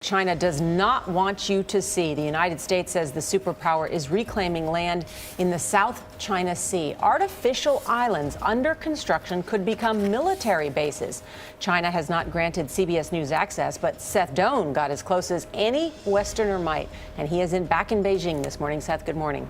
China does not want you to see. The United States says the superpower is reclaiming land in the South China Sea. Artificial islands under construction could become military bases. China has not granted CBS News access, but Seth Doane got as close as any Westerner might. And he is back in Beijing this morning. Seth, good morning.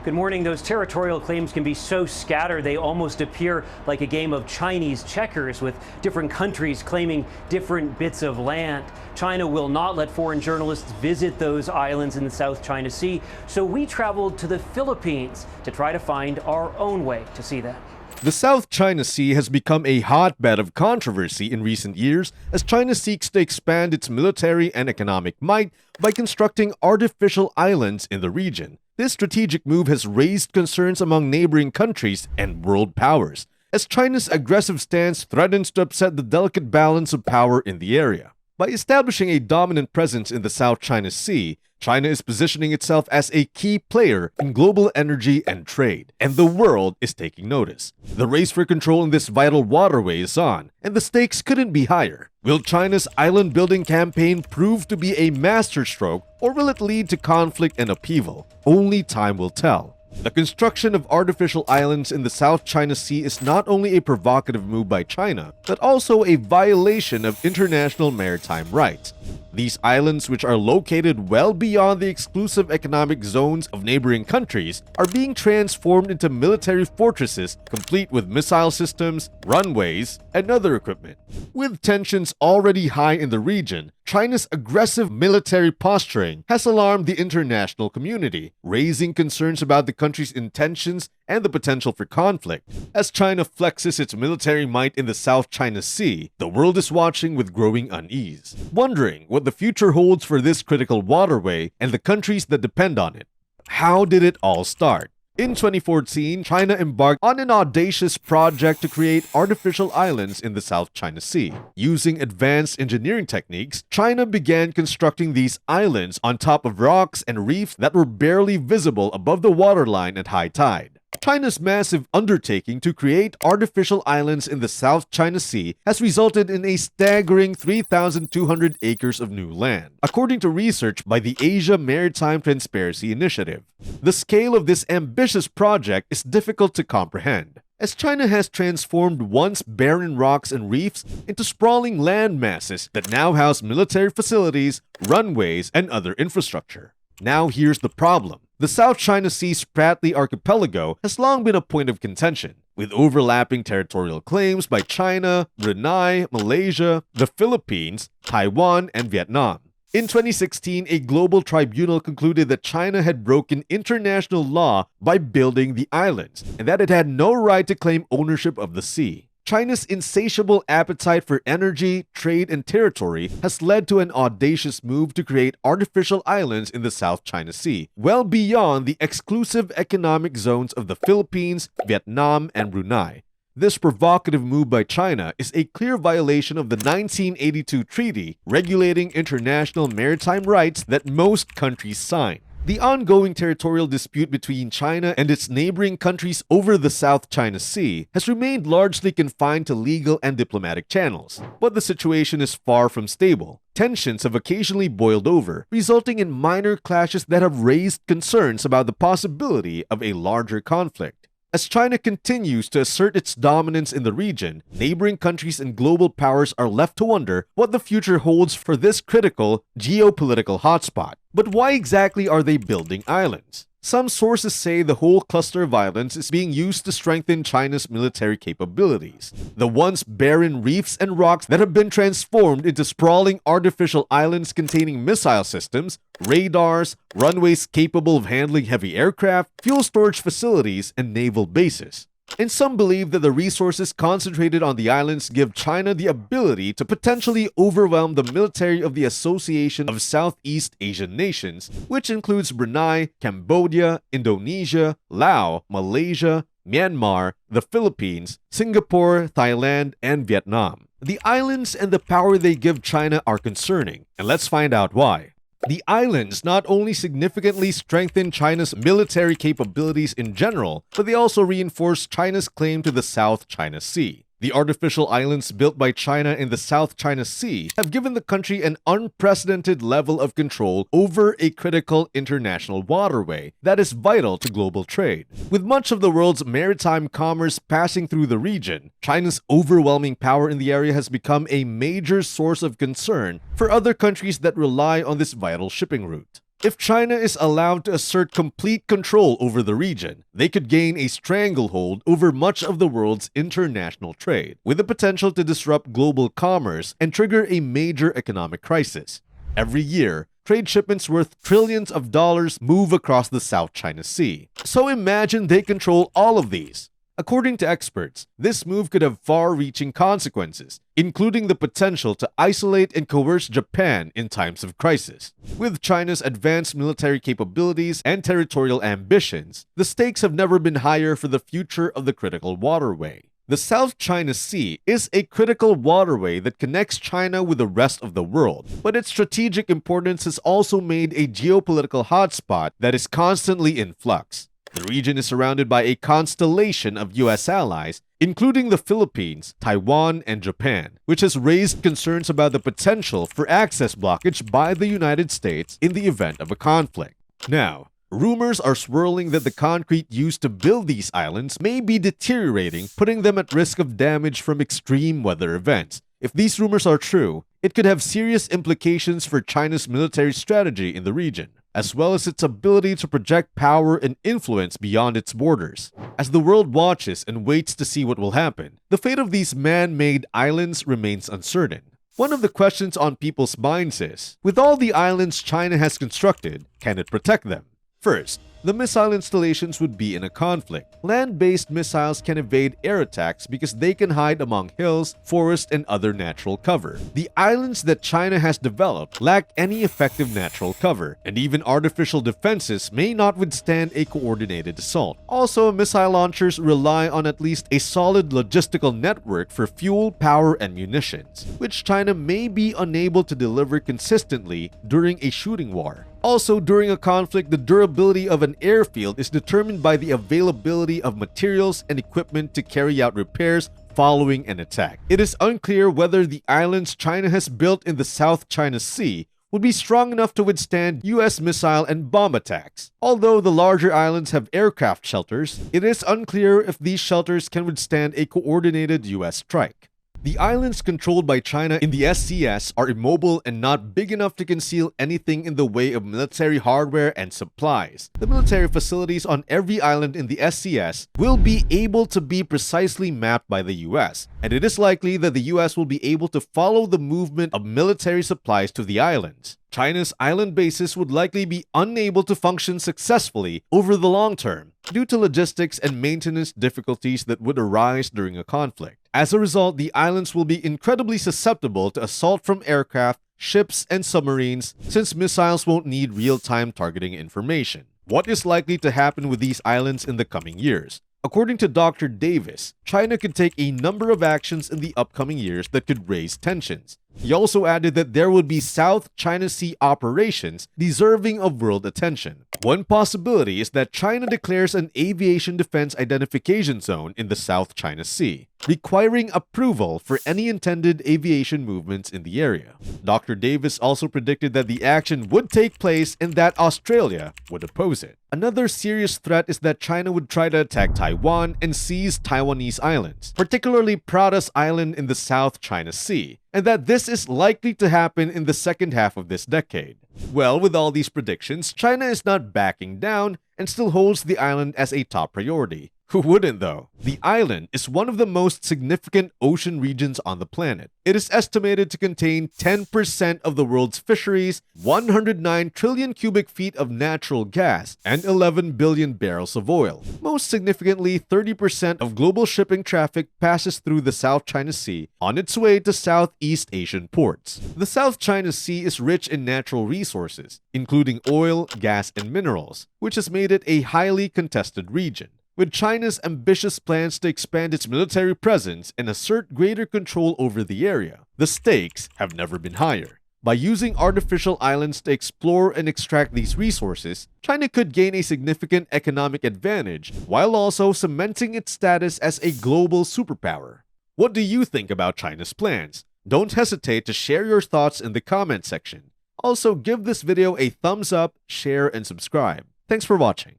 Good morning. Those territorial claims can be so scattered they almost appear like a game of Chinese checkers, with different countries claiming different bits of land. China will not let foreign journalists visit those islands in the South China Sea, so we traveled to the Philippines to try to find our own way to see them. The South China Sea has become a hotbed of controversy in recent years as China seeks to expand its military and economic might by constructing artificial islands in the region. This strategic move has raised concerns among neighboring countries and world powers, as China's aggressive stance threatens to upset the delicate balance of power in the area. By establishing a dominant presence in the South China Sea, China is positioning itself as a key player in global energy and trade, and the world is taking notice. The race for control in this vital waterway is on, and the stakes couldn't be higher. Will China's island-building campaign prove to be a masterstroke, or will it lead to conflict and upheaval? Only time will tell. The construction of artificial islands in the South China Sea is not only a provocative move by China, but also a violation of international maritime rights. These islands, which are located well beyond the exclusive economic zones of neighboring countries, are being transformed into military fortresses complete with missile systems, runways, and other equipment. With tensions already high in the region, China's aggressive military posturing has alarmed the international community, raising concerns about the country's intentions and the potential for conflict. As China flexes its military might in the South China Sea, the world is watching with growing unease, wondering what the future holds for this critical waterway and the countries that depend on it. How did it all start? In 2014, China embarked on an audacious project to create artificial islands in the South China Sea. Using advanced engineering techniques, China began constructing these islands on top of rocks and reefs that were barely visible above the waterline at high tide. China's massive undertaking to create artificial islands in the South China Sea has resulted in a staggering 3,200 acres of new land, according to research by the Asia Maritime Transparency Initiative. The scale of this ambitious project is difficult to comprehend, as China has transformed once barren rocks and reefs into sprawling land masses that now house military facilities, runways, and other infrastructure. Now here's the problem. The South China Sea Spratly Archipelago has long been a point of contention, with overlapping territorial claims by China, Brunei, Malaysia, the Philippines, Taiwan, and Vietnam. In 2016, a global tribunal concluded that China had broken international law by building the islands, and that it had no right to claim ownership of the sea. China's insatiable appetite for energy, trade, and territory has led to an audacious move to create artificial islands in the South China Sea, well beyond the exclusive economic zones of the Philippines, Vietnam, and Brunei. This provocative move by China is a clear violation of the 1982 treaty regulating international maritime rights that most countries signed. The ongoing territorial dispute between China and its neighboring countries over the South China Sea has remained largely confined to legal and diplomatic channels. But the situation is far from stable. Tensions have occasionally boiled over, resulting in minor clashes that have raised concerns about the possibility of a larger conflict. As China continues to assert its dominance in the region, neighboring countries and global powers are left to wonder what the future holds for this critical geopolitical hotspot. But why exactly are they building islands? Some sources say the whole cluster of islands is being used to strengthen China's military capabilities. The once barren reefs and rocks that have been transformed into sprawling artificial islands containing missile systems, radars, runways capable of handling heavy aircraft, fuel storage facilities, and naval bases. And some believe that the resources concentrated on the islands give China the ability to potentially overwhelm the military of the Association of Southeast Asian Nations, which includes Brunei, Cambodia, Indonesia, Laos, Malaysia, Myanmar, the Philippines, Singapore, Thailand, and Vietnam. The islands and the power they give China are concerning, and let's find out why. The islands not only significantly strengthen China's military capabilities in general, but they also reinforce China's claim to the South China Sea. The artificial islands built by China in the South China Sea have given the country an unprecedented level of control over a critical international waterway that is vital to global trade. With much of the world's maritime commerce passing through the region, China's overwhelming power in the area has become a major source of concern for other countries that rely on this vital shipping route. If China is allowed to assert complete control over the region, they could gain a stranglehold over much of the world's international trade, with the potential to disrupt global commerce and trigger a major economic crisis. Every year, trade shipments worth trillions of dollars move across the South China Sea. So imagine they control all of these. According to experts, this move could have far-reaching consequences, including the potential to isolate and coerce Japan in times of crisis. With China's advanced military capabilities and territorial ambitions, the stakes have never been higher for the future of the critical waterway. The South China Sea is a critical waterway that connects China with the rest of the world, but its strategic importance has also made a geopolitical hotspot that is constantly in flux. The region is surrounded by a constellation of U.S. allies, including the Philippines, Taiwan, and Japan, which has raised concerns about the potential for access blockage by the United States in the event of a conflict. Now, rumors are swirling that the concrete used to build these islands may be deteriorating, putting them at risk of damage from extreme weather events. If these rumors are true, it could have serious implications for China's military strategy in the region, as well as its ability to project power and influence beyond its borders. As the world watches and waits to see what will happen, the fate of these man-made islands remains uncertain. One of the questions on people's minds is, with all the islands China has constructed, can it protect them? First, the missile installations would be in a conflict. Land-based missiles can evade air attacks because they can hide among hills, forests, and other natural cover. The islands that China has developed lack any effective natural cover, and even artificial defenses may not withstand a coordinated assault. Also, missile launchers rely on at least a solid logistical network for fuel, power, and munitions, which China may be unable to deliver consistently during a shooting war. Also, during a conflict, the durability of an airfield is determined by the availability of materials and equipment to carry out repairs following an attack. It is unclear whether the islands China has built in the South China Sea would be strong enough to withstand U.S. missile and bomb attacks. Although the larger islands have aircraft shelters, it is unclear if these shelters can withstand a coordinated U.S. strike. The islands controlled by China in the SCS are immobile and not big enough to conceal anything in the way of military hardware and supplies. The military facilities on every island in the SCS will be able to be precisely mapped by the US, and it is likely that the US will be able to follow the movement of military supplies to the islands. China's island bases would likely be unable to function successfully over the long term due to logistics and maintenance difficulties that would arise during a conflict. As a result, the islands will be incredibly susceptible to assault from aircraft, ships, and submarines since missiles won't need real-time targeting information. What is likely to happen with these islands in the coming years? According to Dr. Davis, China could take a number of actions in the upcoming years that could raise tensions. He also added that there would be South China Sea operations deserving of world attention. One possibility is that China declares an aviation defense identification zone in the South China Sea, requiring approval for any intended aviation movements in the area. Dr. Davis also predicted that the action would take place and that Australia would oppose it. Another serious threat is that China would try to attack Taiwan and seize Taiwanese islands, particularly Pratas Island in the South China Sea, and that this is likely to happen in the second half of this decade. Well, with all these predictions, China is not backing down and still holds the island as a top priority. Who wouldn't though? The island is one of the most significant ocean regions on the planet. It is estimated to contain 10% of the world's fisheries, 109 trillion cubic feet of natural gas, and 11 billion barrels of oil. Most significantly, 30% of global shipping traffic passes through the South China Sea on its way to Southeast Asian ports. The South China Sea is rich in natural resources, including oil, gas, and minerals, which has made it a highly contested region. With China's ambitious plans to expand its military presence and assert greater control over the area, the stakes have never been higher. By using artificial islands to explore and extract these resources, China could gain a significant economic advantage while also cementing its status as a global superpower. What do you think about China's plans? Don't hesitate to share your thoughts in the comment section. Also, give this video a thumbs up, share, and subscribe. Thanks for watching.